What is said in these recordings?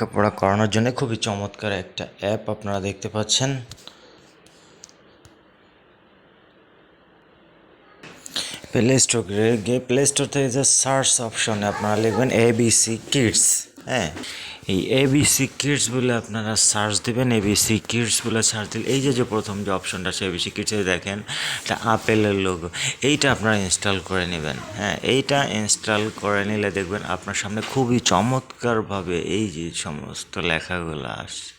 লেখাপড়া করানোর জন্য খুবই চমৎকার একটা অ্যাপ আপনারা দেখতে পাচ্ছেন। প্লে স্টোর থেকে যে সার্চ অপশনে আপনারা লিখবেন ABC কিডস। হ্যাঁ, এই ABC কিডস বলে আপনারা সার্চ দেবেন। ABC কিডস বলে সার্চ দিলে এই যে প্রথম যে অপশনটা আছে ABC কিডসে দেখেন এটা আপেলের লোগো, এইটা আপনারা ইনস্টল করে নেবেন। হ্যাঁ, এইটা ইনস্টল করে নিলে দেখবেন আপনার সামনে খুবই চমৎকারভাবে এই যে সমস্ত লেখাগুলো আসছে।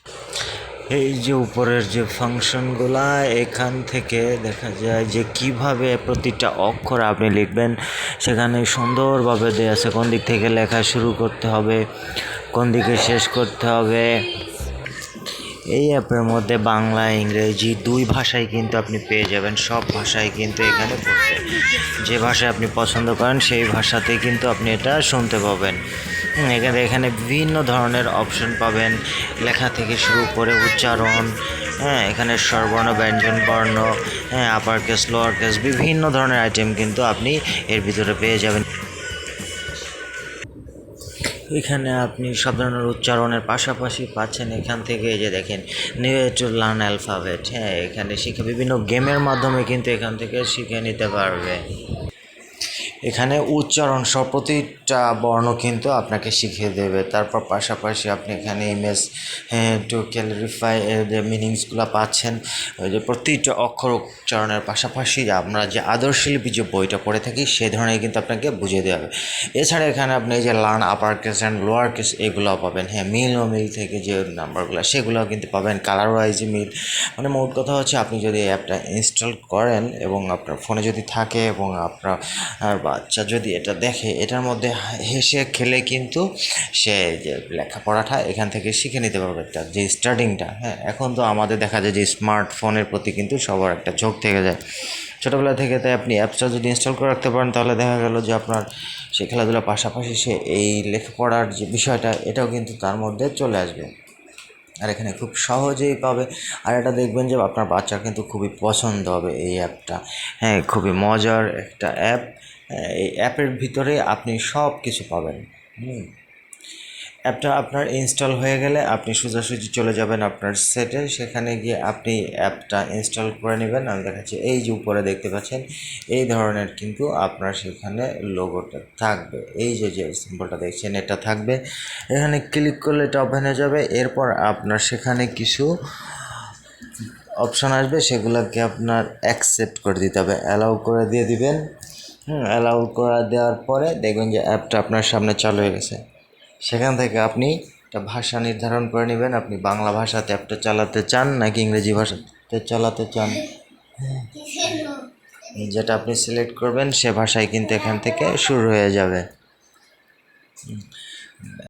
এই যে উপরের যে ফাংশনগুলা, এখান থেকে দেখা যায় যে কিভাবে প্রতিটা অক্ষর আপনি লিখবেন। সেখানে সুন্দরভাবে দেওয়া আছে কোন দিক থেকে লেখা শুরু করতে হবে, কোন দিকে শেষ করতে হবে। এই অ্যাপের মধ্যে বাংলা ইংরেজি দুই ভাষায় কিন্তু আপনি পেয়ে যাবেন। সব ভাষায় কিন্তু এখানে পড়বে, যে ভাষায় আপনি পছন্দ করেন সেই ভাষাতেই কিন্তু আপনি এটা শুনতে পাবেন। এখানে বিভিন্ন ধরনের অপশন পাবেন, লেখা থেকে শুরু করে উচ্চারণ। হ্যাঁ, এখানে স্বরবর্ণ, ব্যঞ্জন বর্ণ, হ্যাঁ, আপার কেস, লোয়ার কেস, বিভিন্ন ধরনের আইটেম কিন্তু আপনি এর ভিতরে পেয়ে যাবেন। এখানে আপনি সব ধরনের উচ্চারণের পাশাপাশি পাচ্ছেন এখান থেকে এই যে দেখেন নিউ টু লার্ন অ্যালফাবেট। হ্যাঁ, এখানে শিখে বিভিন্ন গেমের মাধ্যমে কিন্তু এখান থেকে শিখে নিতে পারবে। এখানে উচ্চারণ সহ প্রতিটা বর্ণ কিন্তু আপনাকে শিখিয়ে দেবে। তারপর পাশাপাশি আপনি এখানে ইমেজ টু ক্যালিফাই যে মিনিংসগুলো পাচ্ছেন। ওই যে প্রতিটা অক্ষর উচ্চারণের পাশাপাশি আমরা যে আদর্শলিপি যে বইটা পড়ে থাকি সেই ধরনের কিন্তু আপনাকে বুঝিয়ে দেওয়া হবে। এছাড়া এখানে আপনি এই যে learn upper case and lower case এগুলোও পাবেন। হ্যাঁ, মিল ও মিল থেকে যে নাম্বারগুলো সেগুলোও কিন্তু পাবেন, কালার ওয়াইজ মিল। মানে মোট কথা হচ্ছে আপনি যদি এই অ্যাপটা ইনস্টল করেন এবং আপনার ফোনে যদি থাকে এবং আপনার বাচ্চা যদি এটা দেখে, এটার মধ্যে হেসে খেলে কিন্তু সে যে লেখাপড়াটা এখান থেকে শিখে নিতে পারবে। তার যে স্টার্টিংটা, হ্যাঁ, এখন তো আমাদের দেখা যায় যে স্মার্টফোনের প্রতি কিন্তু সবার একটা ঝোঁক থেকে যায় ছোটোবেলা থেকে। তাই আপনি অ্যাপসটা যদি ইনস্টল করে রাখতে পারেন তাহলে দেখা গেল যে আপনার সে খেলাধুলার পাশাপাশি সে এই লেখাপড়ার যে বিষয়টা এটাও কিন্তু তার মধ্যে চলে আসবে, আর এখানে খুব সহজেই পাবে। আর এটা দেখবেন যে আপনার বাচ্চার কিন্তু খুবই পছন্দ হবে এই অ্যাপটা। হ্যাঁ, খুবই মজার একটা অ্যাপ। এই অ্যাপের ভিতরে আপনি সব কিছু পাবেন। অ্যাপটা আপনার ইনস্টল হয়ে গেলে আপনি সোজাসুজি চলে যাবেন আপনার সেটে, সেখানে গিয়ে আপনি অ্যাপটা ইনস্টল করে নেবেন। আমি দেখাচ্ছি, এই যে উপরে দেখতে পাচ্ছেন এই ধরনের কিন্তু আপনার সেখানে লোগোটা থাকবে। এই যে সিম্বলটা দেখছেন এটা থাকবে। এখানে ক্লিক করলে এটা ওপেন হয়ে যাবে। এরপর আপনার সেখানে কিছু অপশান আসবে, সেগুলোকে আপনার অ্যাকসেপ্ট করে দিতে হবে, অ্যালাউ করে দিয়ে দিবেন। অ্যালাউ করে দেওয়ার পরে দেখবেন যে অ্যাপটা আপনার সামনে চালু হয়ে গেছে। সেখান থেকে আপনি একটা ভাষা নির্ধারণ করে নেবেন, আপনি বাংলা ভাষাতে অ্যাপটা চালাতে চান নাকি ইংরেজি ভাষাতে চালাতে চান। যেটা আপনি সিলেক্ট করবেন সে ভাষায় কিন্তু এখান থেকে শুরু হয়ে যাবে।